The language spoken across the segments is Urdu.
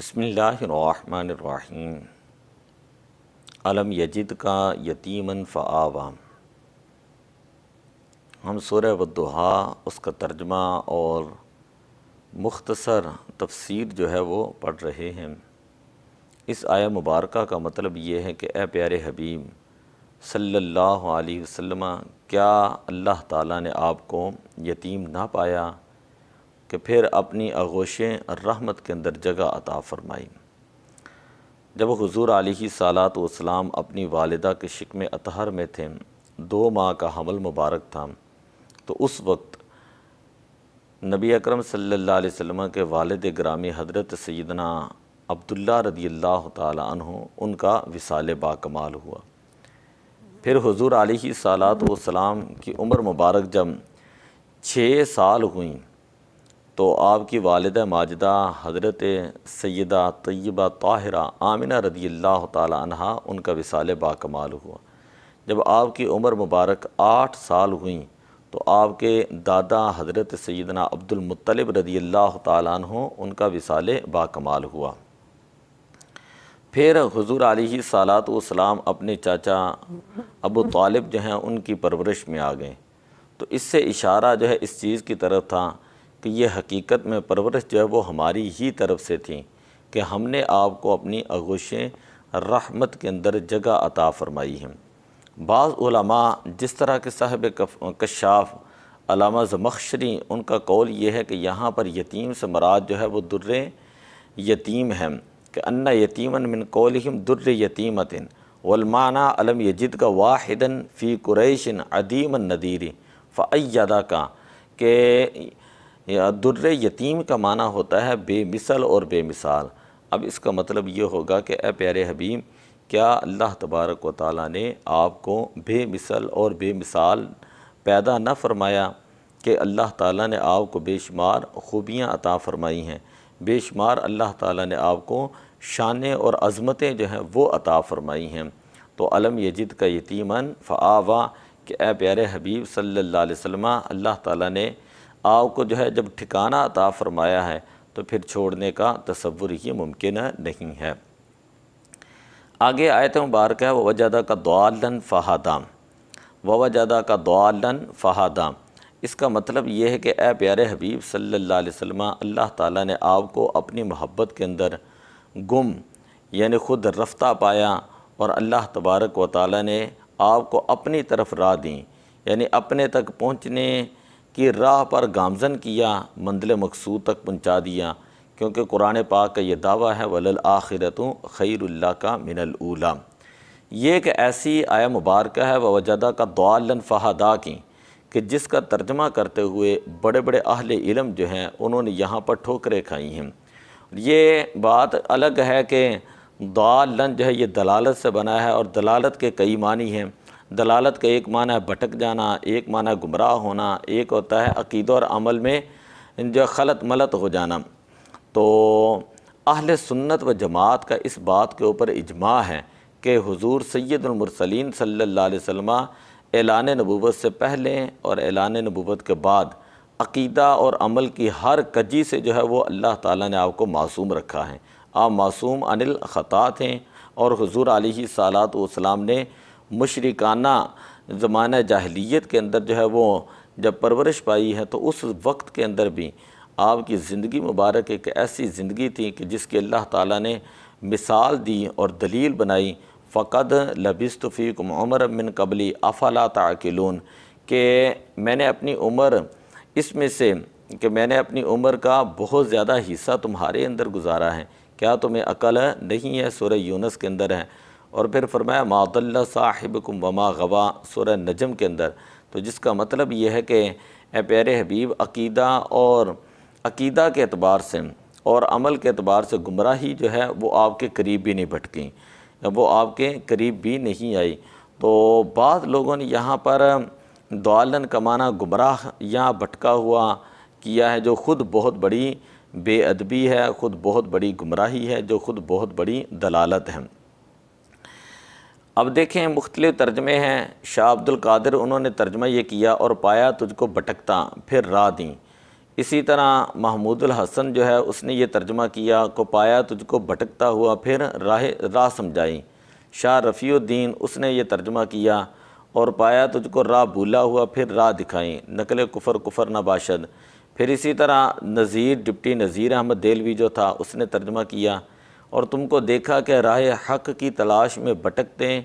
بسم اللہ الرحمن الرحیم۔ علم یجد کا یتیمن فآویٰ۔ ہم سورہ والضحیٰ اس کا ترجمہ اور مختصر تفسیر جو ہے وہ پڑھ رہے ہیں۔ اس آیہ مبارکہ کا مطلب یہ ہے کہ اے پیارے حبیب صلی اللہ علیہ وسلم، کیا اللہ تعالیٰ نے آپ کو یتیم نہ پایا کہ پھر اپنی آغوش رحمت کے اندر جگہ عطا فرمائی۔ جب حضور علیہ الصلاۃ والسلام اپنی والدہ کے شکم اطہر میں تھے، 2 ماہ کا حمل مبارک تھا، تو اس وقت نبی اکرم صلی اللہ علیہ وسلم کے والد گرامی حضرت سیدنا عبداللہ رضی اللہ تعالی عنہ ان کا وصال باکمال ہوا۔ پھر حضور علیہ الصلاۃ والسلام کی عمر مبارک جب 6 سال ہوئیں تو آپ کی والدہ ماجدہ حضرت سیدہ طیبہ طاہرہ آمنہ رضی اللہ تعالی عنہا ان کا وصال باکمال ہوا۔ جب آپ کی عمر مبارک 8 سال ہوئیں تو آپ کے دادا حضرت سیدنا عبد المطلب رضی اللہ تعالی عنہ ان کا وصال باکمال ہوا۔ پھر حضور علیہ الصلاۃ والسلام اپنے چاچا ابو طالب جو ہیں ان کی پرورش میں آ گئے۔ تو اس سے اشارہ جو ہے اس چیز کی طرف تھا کہ یہ حقیقت میں پرورش جو ہے وہ ہماری ہی طرف سے تھی کہ ہم نے آپ کو اپنی آغوش رحمت کے اندر جگہ عطا فرمائی ہے۔ بعض علماء جس طرح کے صاحب کشاف علامہ زمخشری، ان کا قول یہ ہے کہ یہاں پر یتیم سے مراد جو ہے وہ در یتیم ہے، کہ ان یتیمن من قولہم در یتیمت والمعنی علم یجد کا واحدن فی قریش عدیم النذیر فأیدہ کا، کہ در یتیم کا معنی ہوتا ہے بے مثل اور بے مثال۔ اب اس کا مطلب یہ ہوگا کہ اے پیارے حبیب، کیا اللہ تبارک و تعالیٰ نے آپ کو بے مثل اور بے مثال پیدا نہ فرمایا کہ اللہ تعالیٰ نے آپ کو بے شمار خوبیاں عطا فرمائی ہیں، بے شمار اللہ تعالیٰ نے آپ کو شانیں اور عظمتیں جو ہیں وہ عطا فرمائی ہیں۔ تو علم یجد کا یتیمن فآویٰ، کہ اے پیارے حبیب صلی اللہ علیہ وسلم، اللہ تعالیٰ نے آپ کو جو ہے جب ٹھکانہ عطا فرمایا ہے تو پھر چھوڑنے کا تصور ہی ممکن نہیں ہے۔ آگے آیت مبارکہ ہے وَوَجَدَكَ ضَالًّا فَهَدَىٰ، وَوَجَدَكَ ضَالًّا فَهَدَىٰ۔ اس کا مطلب یہ ہے کہ اے پیارے حبیب صلی اللہ علیہ وسلم، اللہ تعالیٰ نے آپ کو اپنی محبت کے اندر گم یعنی خود رفتہ پایا، اور اللہ تبارک و تعالیٰ نے آپ کو اپنی طرف راہ دیں، یعنی اپنے تک پہنچنے کی راہ پر گامزن کیا، منزل مقصود تک پہنچا دیا، کیونکہ قرآن پاک کا یہ دعویٰ ہے وَلَلْآخِرَةُ خَيْرٌ لَكَ مِنَ الْأُولَىٰ۔ یہ ایک ایسی آیہ مبارکہ ہے وَوَجَدَكَ ضَالًّا فَهَدَىٰ کی، کہ جس کا ترجمہ کرتے ہوئے بڑے بڑے اہل علم جو ہیں انہوں نے یہاں پر ٹھوکریں کھائی ہیں۔ یہ بات الگ ہے کہ ضَالًّا جو ہے یہ دلالت سے بنا ہے، اور دلالت کے کئی معنی ہیں۔ دلالت کا ایک معنی ہے بھٹک جانا، ایک معنی گمراہ ہونا، ایک ہوتا ہے عقیدہ اور عمل میں جو خلط ملط ہو جانا۔ تو اہل سنت و جماعت کا اس بات کے اوپر اجماع ہے کہ حضور سید المرسلین صلی اللہ علیہ وسلم اعلان نبوت سے پہلے اور اعلان نبوت کے بعد عقیدہ اور عمل کی ہر کجی سے جو ہے وہ اللہ تعالیٰ نے آپ کو معصوم رکھا ہے۔ آپ معصوم عن الخطا تھے، اور حضور علیہ الصلاۃ والسلام نے مشرکانہ زمانہ جاہلیت کے اندر جو ہے وہ جب پرورش پائی ہے، تو اس وقت کے اندر بھی آپ کی زندگی مبارک ایک ایسی زندگی تھی کہ جس کی اللہ تعالیٰ نے مثال دی اور دلیل بنائی، فقد لبثت فیکم عمرا من قبلی افلا تعقلون، کہ میں نے اپنی عمر اس میں سے کہ میں نے اپنی عمر کا بہت زیادہ حصہ تمہارے اندر گزارا ہے، کیا تمہیں عقل نہیں ہے؟ سورہ یونس کے اندر ہے۔ اور پھر فرمایا ما ضل صاحبکم وما غوا، سورہ نجم کے اندر۔ تو جس کا مطلب یہ ہے کہ اے پیارے حبیب، عقیدہ کے اعتبار سے اور عمل کے اعتبار سے گمراہی جو ہے وہ آپ کے قریب بھی نہیں بھٹکی، وہ آپ کے قریب بھی نہیں آئی۔ تو بعض لوگوں نے یہاں پر ضالن کا معنی گمراہ یا بھٹکا ہوا کیا ہے، جو خود بہت بڑی بے ادبی ہے، خود بہت بڑی گمراہی ہے، جو خود بہت بڑی دلالت ہے۔ اب دیکھیں مختلف ترجمے ہیں۔ شاہ عبد القادر انہوں نے ترجمہ یہ کیا اور پایا تجھ کو بھٹکتا پھر راہ دیں۔ اسی طرح محمود الحسن جو ہے اس نے یہ ترجمہ کیا کو پایا تجھ کو بھٹکتا ہوا پھر راہ سمجھائی۔ شاہ رفیع الدین اس نے یہ ترجمہ کیا اور پایا تجھ کو راہ بھولا ہوا پھر راہ دکھائیں، نقل کفر کفر نہ باشد۔ پھر اسی طرح نذیر ڈپٹی نذیر احمد دہلوی جو تھا اس نے ترجمہ کیا اور تم کو دیکھا کہ راہ حق کی تلاش میں بھٹکتے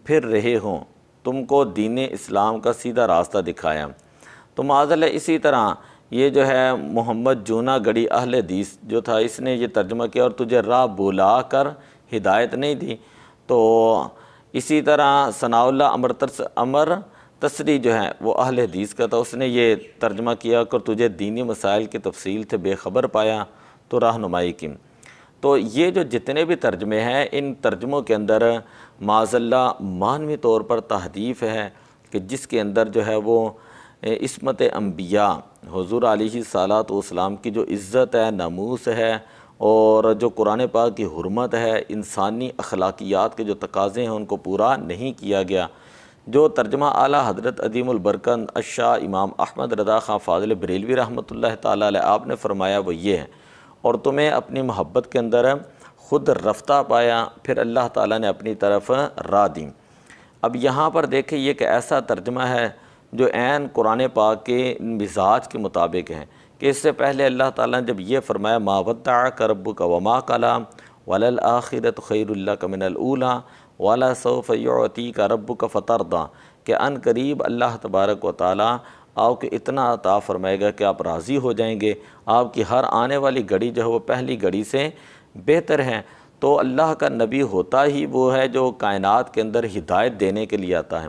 پھر رہے ہوں، تم کو دین اسلام کا سیدھا راستہ دکھایا۔ تو معاذاللہ اسی طرح یہ جو ہے محمد جونا گڑی اہل حدیث جو تھا اس نے یہ ترجمہ کیا اور تجھے راہ بلا کر ہدایت نہیں دی۔ تو اسی طرح ثناء اللہ امر تسری جو ہے وہ اہل حدیث کا تھا، اس نے یہ ترجمہ کیا کہ تجھے دینی مسائل کی تفصیل سے بے خبر پایا تو رہنمائی کی۔ تو یہ جو جتنے بھی ترجمے ہیں ان ترجموں کے اندر معاذاللہ معنوی طور پر تحریف ہے کہ جس کے اندر جو ہے وہ عصمت انبیاء حضور علیہ الصلاۃ والسلام کی جو عزت ہے، ناموس ہے اور جو قرآن پاک کی حرمت ہے، انسانی اخلاقیات کے جو تقاضے ہیں ان کو پورا نہیں کیا گیا۔ جو ترجمہ اعلیٰ حضرت عظیم البرکت الشاہ امام احمد رضا خان فاضل بریلوی رحمۃ اللہ تعالیٰ علیہ آپ نے فرمایا وہ یہ ہے، اور تمہیں اپنی محبت کے اندر خود رفتہ پایا پھر اللہ تعالیٰ نے اپنی طرف راہ دی۔ اب یہاں پر دیکھیں یہ کہ ایسا ترجمہ ہے جو عین قرآن پاک کے مزاج کے مطابق ہے کہ اس سے پہلے اللہ تعالیٰ نے جب یہ فرمایا ما ودعک ربک وما قلی وللآخرۃ خیر لک من الاولی ولسوف یعطیک ربک فترضی، کہ ان قریب اللہ تبارک و تعالیٰ آپ کو اتنا عطا فرمائے گا کہ آپ راضی ہو جائیں گے، آپ کی ہر آنے والی گھڑی جو ہے وہ پہلی گھڑی سے بہتر ہے۔ تو اللہ کا نبی ہوتا ہی وہ ہے جو کائنات کے اندر ہدایت دینے کے لیے آتا ہے۔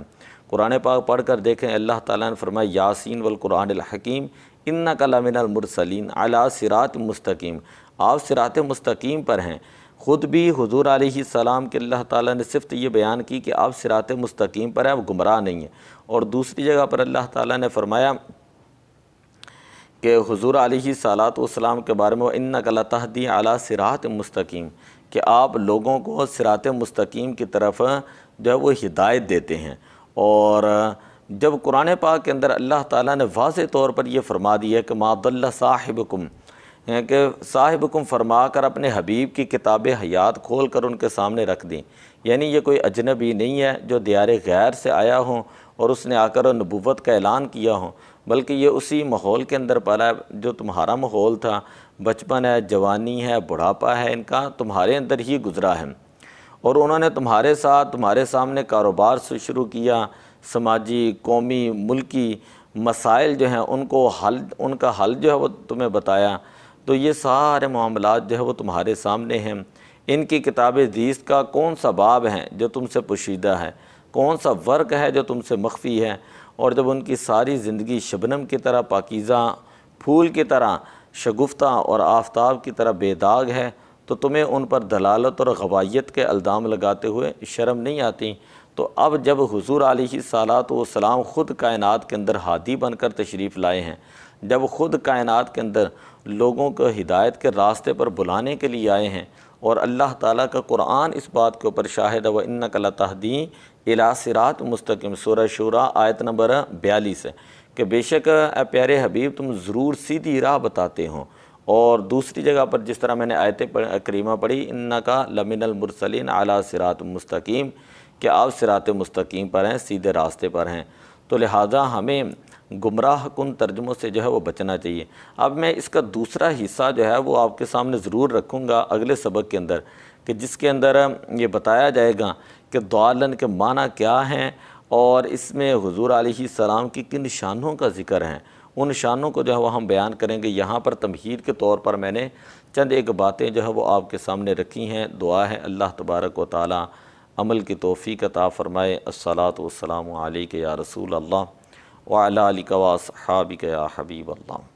قرآن پاک پڑھ کر دیکھیں اللہ تعالیٰ نے فرمایا یاسین والقرآن الحکیم انک لمن المرسلین علی صراط مستقیم، آپ صراط مستقیم پر ہیں۔ خود بھی حضور علیہ السلام کے اللہ تعالیٰ نے صفت یہ بیان کی کہ آپ صراط مستقیم پر ہیں، وہ گمراہ نہیں ہیں۔ اور دوسری جگہ پر اللہ تعالیٰ نے فرمایا کہ حضور علیہ الصلاۃ والسلام کے بارے میں انک لتہدی علی صراط مستقیم، کہ آپ لوگوں کو صراط مستقیم کی طرف جو ہے وہ ہدایت دیتے ہیں۔ اور جب قرآن پاک کے اندر اللہ تعالیٰ نے واضح طور پر یہ فرما دیا کہ ما ضل صاحبکم، کہ صاحبکم فرما کر اپنے حبیب کی کتاب حیات کھول کر ان کے سامنے رکھ دیں، یعنی یہ کوئی اجنبی نہیں ہے جو دیار غیر سے آیا ہوں اور اس نے آ کر نبوت کا اعلان کیا ہوں، بلکہ یہ اسی ماحول کے اندر پلا ہے جو تمہارا ماحول تھا، بچپن ہے، جوانی ہے، بڑھاپا ہے، ان کا تمہارے اندر ہی گزرا ہے، اور انہوں نے تمہارے ساتھ تمہارے سامنے کاروبار سے شروع کیا، سماجی، قومی، ملکی مسائل جو ہیں ان کا حل جو ہے وہ تمہیں بتایا۔ تو یہ سارے معاملات جو ہے وہ تمہارے سامنے ہیں۔ ان کی کتاب حدیث کا کون سا باب ہے جو تم سے پوشیدہ ہے، کون سا ورق ہے جو تم سے مخفی ہے، اور جب ان کی ساری زندگی شبنم کی طرح پاکیزہ، پھول کی طرح شگفتہ اور آفتاب کی طرح بے داغ ہے، تو تمہیں ان پر دلالت اور غوائیت کے الزام لگاتے ہوئے شرم نہیں آتی۔ تو اب جب حضور علیہ الصلاۃ والسلام خود کائنات کے اندر ہادی بن کر تشریف لائے ہیں، جب خود کائنات کے اندر لوگوں کو ہدایت کے راستے پر بلانے کے لیے آئے ہیں، اور اللہ تعالیٰ کا قرآن اس بات کے اوپر شاہد ہے وَإِنَّكَ لَتَهْدِي إِلَىٰ صِرَاطٍ مستقیم، سورہ شورى آیت نمبر 42 ہے کہ بے شک اے پیارے حبیب تم ضرور سیدھی راہ بتاتے ہوں۔ اور دوسری جگہ پر جس طرح میں نے آیت کریمہ پڑھی اِنَّكَ لَمِنَ الْمُرْسَلِينَ عَلَىٰ صِرَاطٍ مستقیم، کہ آپ صراط مستقیم پر ہیں، سیدھے راستے پر ہیں۔ تو لہٰذا ہمیں گمراہ کن ترجموں سے جو ہے وہ بچنا چاہیے۔ اب میں اس کا دوسرا حصہ جو ہے وہ آپ کے سامنے ضرور رکھوں گا اگلے سبق کے اندر، کہ جس کے اندر یہ بتایا جائے گا کہ ضالن کے معنی کیا ہیں، اور اس میں حضور علیہ السلام کی کن شانوں کا ذکر ہے، ان شانوں کو جو ہے وہ ہم بیان کریں گے۔ یہاں پر تمہید کے طور پر میں نے چند ایک باتیں جو ہے وہ آپ کے سامنے رکھی ہیں۔ دعا ہے اللہ تبارک و تعالی عمل کی توفیق عطا فرمائے۔ الصلاۃ والسلام علیک یا رسول اللہ وعلی آلک واصحابک یا حبیب اللہ۔